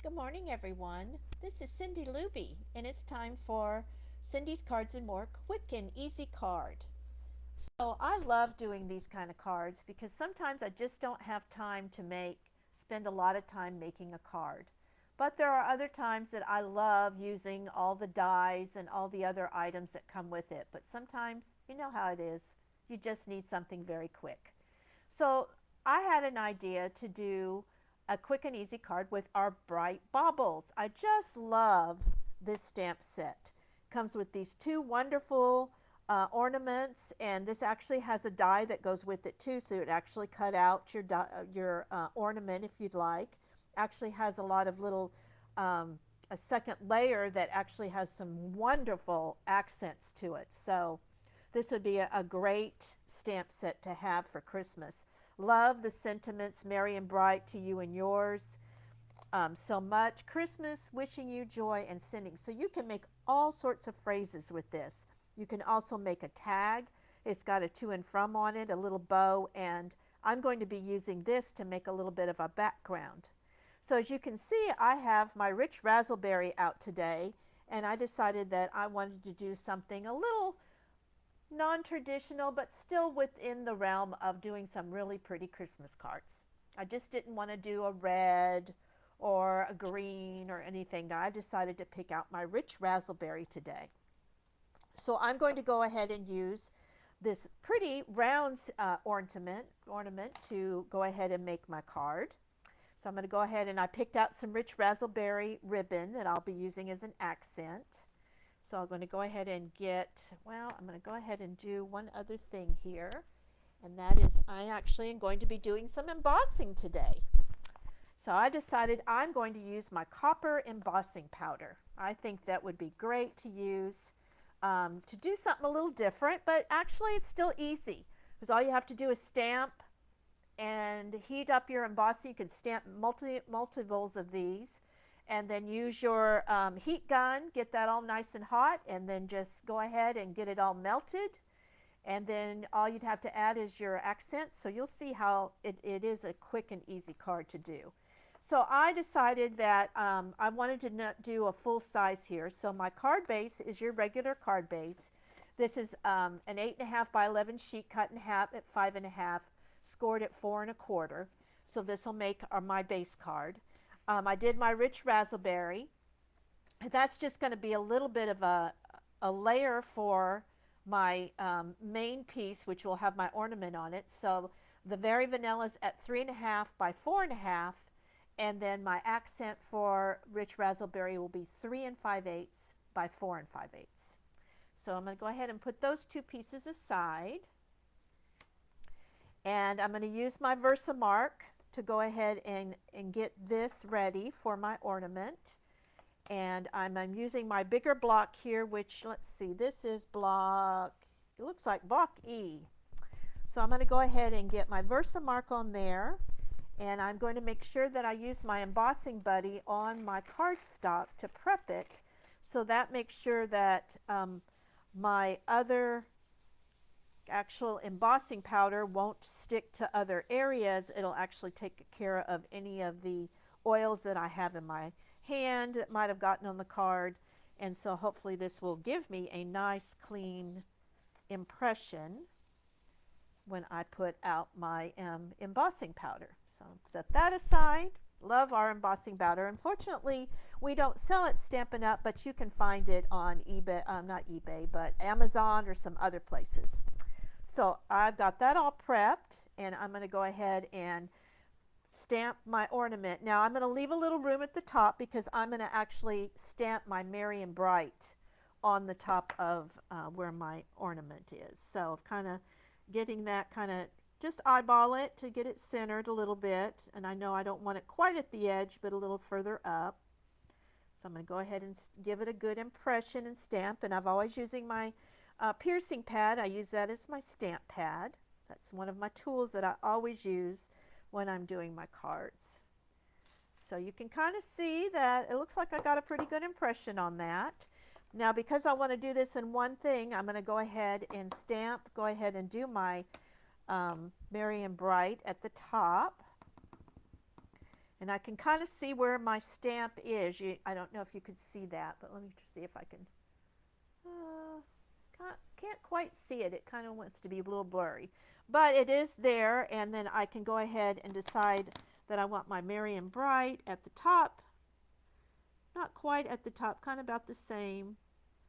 Good morning, everyone. This is Cindy Luby, and it's time for Cindy's Cards and More Quick and Easy Card. So, I love doing these kind of cards because sometimes I just don't have time to spend a lot of time making a card. But there are other times that I love using all the dies and all the other items that come with it. But sometimes, you know how it is, you just need something very quick. So I had an idea to do a quick and easy card with our bright baubles. I just love this stamp set. Comes with these two wonderful ornaments, and this actually has a die that goes with it too, so it actually cut out your ornament if you'd like. Actually has a lot of little a second layer that actually has some wonderful accents to it. So this would be a great stamp set to have for Christmas. Love the sentiments, merry and bright to you and yours so much. Christmas, wishing you joy and sending. So you can make all sorts of phrases with this. You can also make a tag. It's got a to and from on it, a little bow, and I'm going to be using this to make a little bit of a background. So as you can see, I have my rich raspberry out today, and I decided that I wanted to do something a little non-traditional, but still within the realm of doing some really pretty Christmas cards. I just didn't want to do a red or a green or anything. I decided to pick out my rich raspberry today. So I'm going to go ahead and use this pretty round ornament to go ahead and make my card. So I'm going to go ahead and I picked out some rich raspberry ribbon that I'll be using as an accent. So I'm going to go ahead and I'm going to go ahead and do one other thing here. And that is I actually am going to be doing some embossing today. So I decided I'm going to use my copper embossing powder. I think that would be great to use to do something a little different, but actually it's still easy. Because all you have to do is stamp and heat up your embossing. You can stamp multiples of these and then use your heat gun, get that all nice and hot, and then just go ahead and get it all melted. And then all you'd have to add is your accents. So you'll see how it is a quick and easy card to do. So I decided that I wanted to not do a full size here. So my card base is your regular card base. This is an 8.5 by 11 sheet cut in half at 5.5, scored at 4.25. So this will make my base card. I did my rich raspberry. That's just going to be a little bit of a layer for my main piece, which will have my ornament on it. So the very vanilla is at 3.5 by 4.5, and then my accent for rich raspberry will be 3 5/8 by 4 5/8. So I'm going to go ahead and put those two pieces aside. And I'm going to use my Versamark to go ahead and get this ready for my ornament. And I'm using my bigger block here, which, let's see, this is block, it looks like block E. So I'm going to go ahead and get my Versamark on there. And I'm going to make sure that I use my embossing buddy on my cardstock to prep it. So that makes sure that my other actual embossing powder won't stick to other areas. It'll actually take care of any of the oils that I have in my hand that might have gotten on the card. And so hopefully this will give me a nice clean impression when I put out my embossing powder. So set that aside. Love our embossing powder. Unfortunately, we don't sell it Stampin' Up, but you can find it on eBay, not eBay, but Amazon or some other places. So I've got that all prepped, and I'm going to go ahead and stamp my ornament. Now I'm going to leave a little room at the top because I'm going to actually stamp my Merry and Bright on the top of where my ornament is. So kind of getting that kind of, just eyeball it to get it centered a little bit. And I know I don't want it quite at the edge, but a little further up. So I'm going to go ahead and give it a good impression and stamp. And I'm always using my piercing pad. I use that as my stamp pad. That's one of my tools that I always use when I'm doing my cards. So you can kind of see that it looks like I got a pretty good impression on that. Now because I want to do this in one thing, I'm going to go ahead and go ahead and do my Merry and Bright at the top. And I can kind of see where my stamp is. I don't know if you could see that, but let me see if I can. Can't quite see it. It kind of wants to be a little blurry. But it is there, and then I can go ahead and decide that I want my Merry and Bright at the top. Not quite at the top, kind of about the same.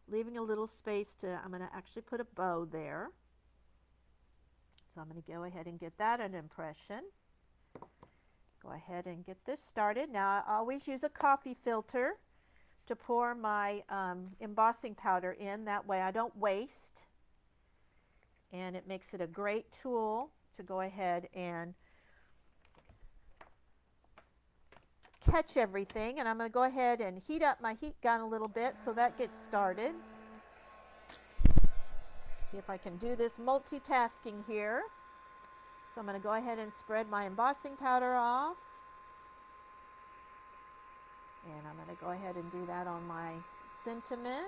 Leaving a little space to, I'm going to actually put a bow there. So I'm going to go ahead and get that an impression. Go ahead and get this started. Now I always use a coffee filter to pour my embossing powder in. That way I don't waste. And it makes it a great tool to go ahead and catch everything. And I'm going to go ahead and heat up my heat gun a little bit so that gets started. See if I can do this multitasking here. So I'm going to go ahead and spread my embossing powder off. And I'm going to go ahead and do that on my sentiment.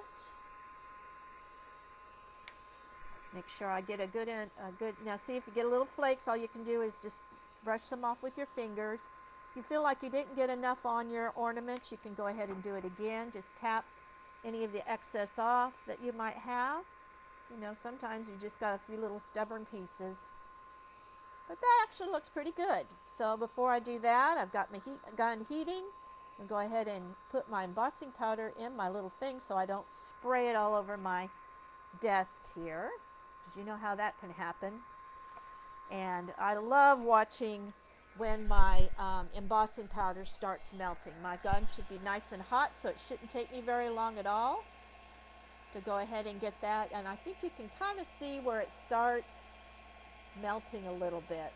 Make sure I get a good, now see if you get a little flakes, all you can do is just brush them off with your fingers. If you feel like you didn't get enough on your ornament, you can go ahead and do it again. Just tap any of the excess off that you might have. You know, sometimes you just got a few little stubborn pieces. But that actually looks pretty good. So before I do that, I've got my heat gun heating. I'll go ahead and put my embossing powder in my little thing so I don't spray it all over my desk here. Did you know how that can happen? And I love watching when my embossing powder starts melting. My gun should be nice and hot, so it shouldn't take me very long at all to go ahead and get that. And I think you can kind of see where it starts melting a little bit.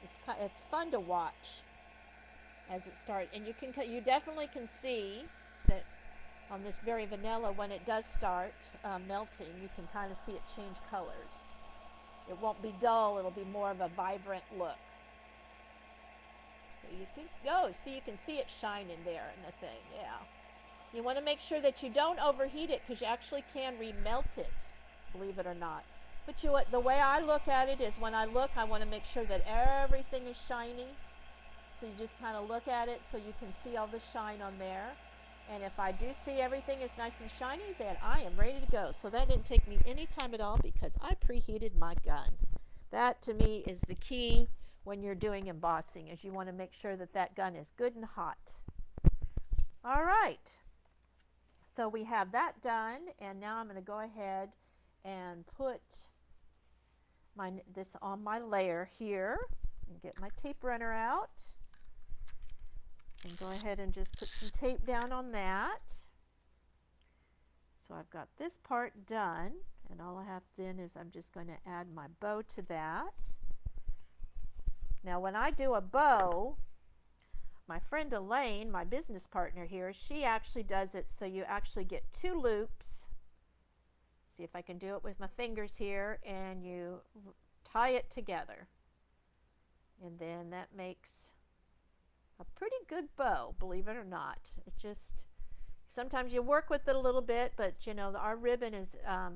It's fun to watch as it starts, and you definitely can see that on this very vanilla, when it does start melting, you can kind of see it change colors. It won't be dull, it'll be more of a vibrant look. So you can see it shining there in the thing. Yeah, you want to make sure that you don't overheat it, because you actually can remelt it, believe it or not. But the way I look at it is, when I look, I want to make sure that everything is shiny. So you just kind of look at it so you can see all the shine on there. And if I do see everything is nice and shiny, then I am ready to go. So that didn't take me any time at all because I preheated my gun. That to me is the key when you're doing embossing, is you want to make sure that that gun is good and hot. All right. So we have that done, and now I'm going to go ahead and put this on my layer here and get my tape runner out. And go ahead and just put some tape down on that. So I've got this part done, and all I have then is I'm just going to add my bow to that. Now when I do a bow, my friend Elaine, my business partner here, she actually does it so you actually get 2 loops. See if I can do it with my fingers here, and you tie it together. And then that makes a pretty good bow, believe it or not. It just, sometimes you work with it a little bit, but you know, our ribbon is,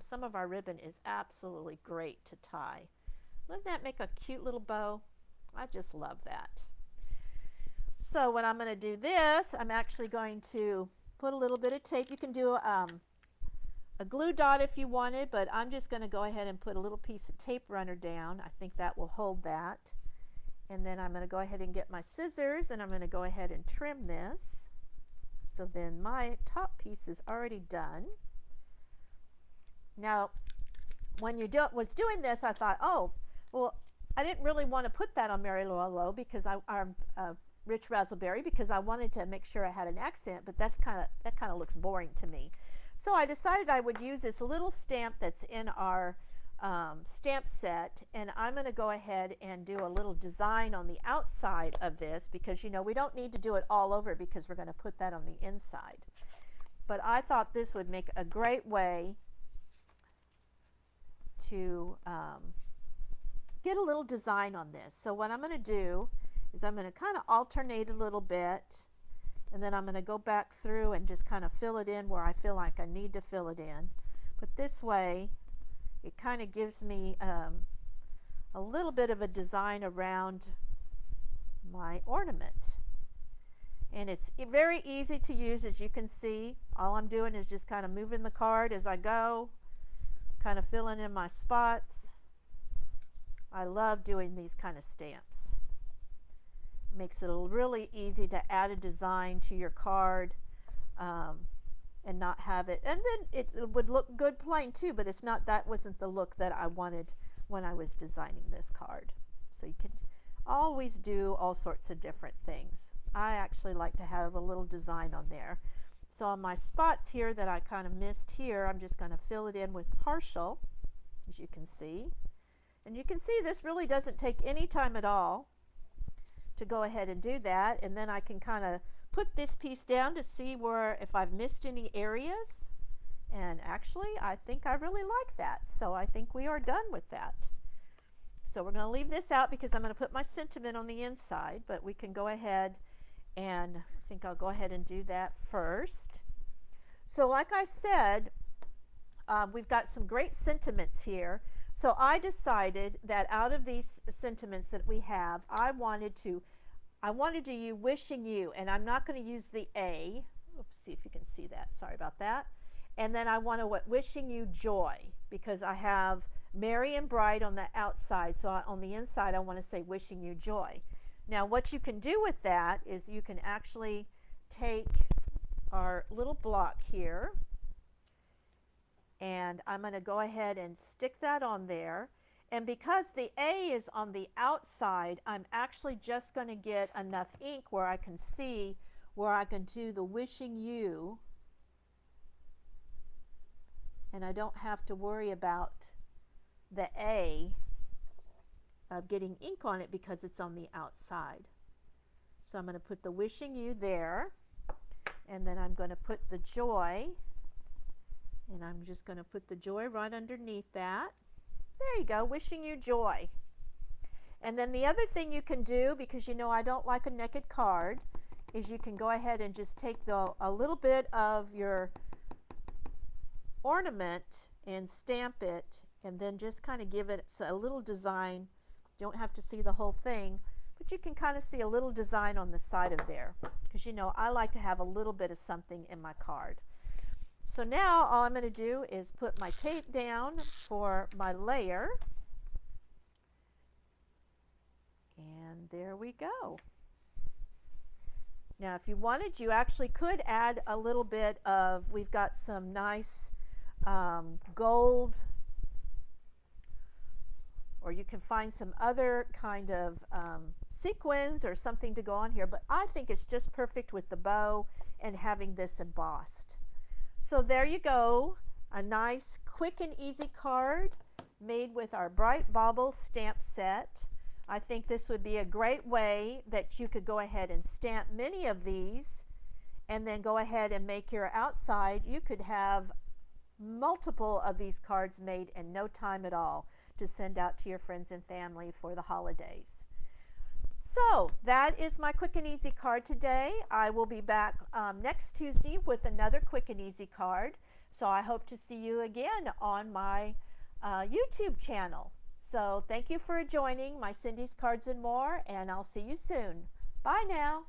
some of our ribbon is absolutely great to tie. Wouldn't that make a cute little bow? I just love that. So when I'm going to do this, I'm actually going to put a little bit of tape. You can do a glue dot if you wanted, but I'm just going to go ahead and put a little piece of tape runner down. I think that will hold that. And then I'm going to go ahead and get my scissors, and I'm going to go ahead and trim this. So then my top piece is already done. Now, when you was doing this, I thought, oh, well, I didn't really want to put that on Mary Lowe because Rich Razzleberry, because I wanted to make sure I had an accent, but that kind of looks boring to me. So I decided I would use this little stamp that's in our stamp set, and I'm going to go ahead and do a little design on the outside of this, because you know we don't need to do it all over because we're going to put that on the inside. But I thought this would make a great way to get a little design on this. So what I'm going to do is I'm going to kind of alternate a little bit, and then I'm going to go back through and just kind of fill it in where I feel like I need to fill it in. But this way it kind of gives me a little bit of a design around my ornament. And it's very easy to use, as you can see. All I'm doing is just kind of moving the card as I go, kind of filling in my spots. I love doing these kind of stamps. Makes it really easy to add a design to your card and not have it. And then it would look good plain too, but it's not, that wasn't the look that I wanted when I was designing this card. So you can always do all sorts of different things. I actually like to have a little design on there. So on my spots here that I kind of missed here, I'm just going to fill it in with partial, as you can see. And you can see this really doesn't take any time at all to go ahead and do that. And then I can kind of put this piece down to see where, if I've missed any areas. And actually, I think I really like that. So I think we are done with that. So we're going to leave this out because I'm going to put my sentiment on the inside, but we can go ahead and I think I'll go ahead and do that first. So like I said, we've got some great sentiments here. So I decided that out of these sentiments that we have, I wanted to use wishing you, and I'm not going to use the A. Oops, see if you can see that. Sorry about that. And then I want to wishing you joy, because I have merry and bright on the outside. So on the inside, I want to say wishing you joy. Now what you can do with that is you can actually take our little block here, and I'm going to go ahead and stick that on there. And because the A is on the outside, I'm actually just going to get enough ink where I can see where I can do the wishing you, and I don't have to worry about the A of getting ink on it because it's on the outside. So I'm going to put the wishing you there, and then I'm going to put the joy, and I'm just going to put the joy right underneath that. There you go, wishing you joy. And then the other thing you can do, because you know I don't like a naked card, is you can go ahead and just take a little bit of your ornament and stamp it, and then just kind of give it a little design. You don't have to see the whole thing, but you can kind of see a little design on the side of there, because you know I like to have a little bit of something in my card. So now all I'm going to do is put my tape down for my layer, and there we go. Now if you wanted, you actually could add a little bit of, we've got some nice gold, or you can find some other kind of sequins or something to go on here, but I think it's just perfect with the bow and having this embossed. So there you go, a nice quick and easy card made with our Bright Baubles stamp set. I think this would be a great way that you could go ahead and stamp many of these and then go ahead and make your outside. You could have multiple of these cards made in no time at all to send out to your friends and family for the holidays. So that is my quick and easy card today. I will be back next Tuesday with another quick and easy card. So I hope to see you again on my YouTube channel. So thank you for joining my Cindy's Cards and More, and I'll see you soon. Bye now.